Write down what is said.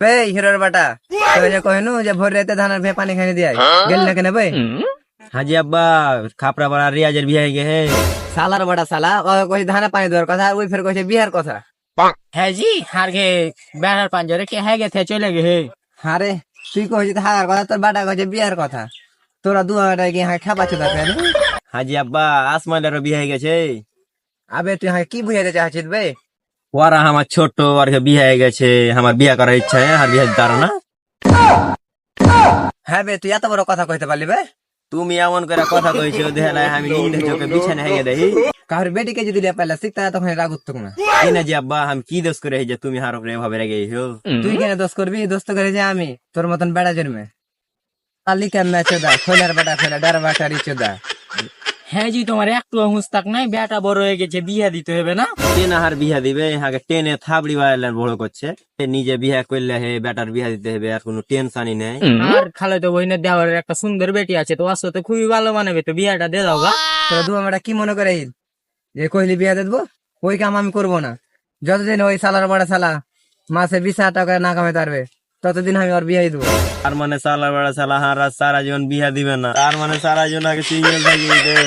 বে হিরোর বাটা তোকে যে কহিনু যে ভোর রাতে ধানের ভে পানি খাইয়ে দিয়ে গেল না কেন বে? হাজি আব্বা খাপড়া পাড়া রিয়াজের বিয়ে হয়ে গে। সালার বাটা সালা ও কইছে ধানে পানি দেওয়ার কথা ওই ফের কইছে বিহার কথা। হ্যাঁ জি হার গে বেড়ার পাঞ্জরে কে হ্যাঁ গেছে চলে গে। আরে তুই কইছিস হাগার কথা তোর বাটা কইছে বিহার কথা। তোরা দুয়াটা কি হাই খাপাচ্ছ তাকে? হাজি আব্বা আসমাইলেরও বিয়ে হয়ে গেছে। আবে তুই হাই কি বুঝাইতে চাচ্ছিস বে? ওরা আমার ছোট আর বিয়ে হয়ে গেছে, আমার বিয়ে করার ইচ্ছা আর বিয়ে দাঁড়ো না। হ্যাঁ বে তুই এত বড় কথা কইতে পারলি বে? তুমি এমন করে কথা কইছো দেখালাই আমি নিন্দে চোখে বিছানে হেগে দেই। কার বেটিকে যদি পাইলা শিখতা তখন রাগ উঠতো না। কি না জি আব্বা আমি কি দোষ করে যে তুমি হার উপরে এভাবে রেগে গেছো? তুই কেন দোষ করবি? দোষ তো করে যে আমি তোর মতন বেড়া জন্মে কালি কেমন চোদা খোলার বাটা ফেলা ডার বাটারি চোদা। হ্যাঁ জি তোমার একটু হুঁশ তাক নাই, বেটা বড় হয়ে গেছে, বিয়ে দিতে হবে না? টেন হার বিয়া দিবে হাগে টেনে থাবড়ি বাড়ালেন বড় করছে। নিজে বিয়া করলে হে বেটার বিয়া দিতে হবে আর কোনো টেনশনই নেই। আর খালে তো বইনের দেওয়ার একটা সুন্দর বেটি আছে, তো ওর সাথে খুবই ভালো মানাবে, তো বিয়েটা দিয়ে দাও গা। তোরা দু আমরা কি মনে করে যে কইলি বিয়া দেবো? ওই কাম আমি করবো না। যতদিন ওই সালার বড়া সালা মাসে 20,000 টাকা না কামাইতে পারবে ততদিন আমি ওর বিয়ে দেবো। তার মানে সালা বড়া সালা হারা সারা জীবন বিয়া দিবে না, তার মানে সারা জীবন আগে সিঙ্গেল থাকিয়ে দেবে।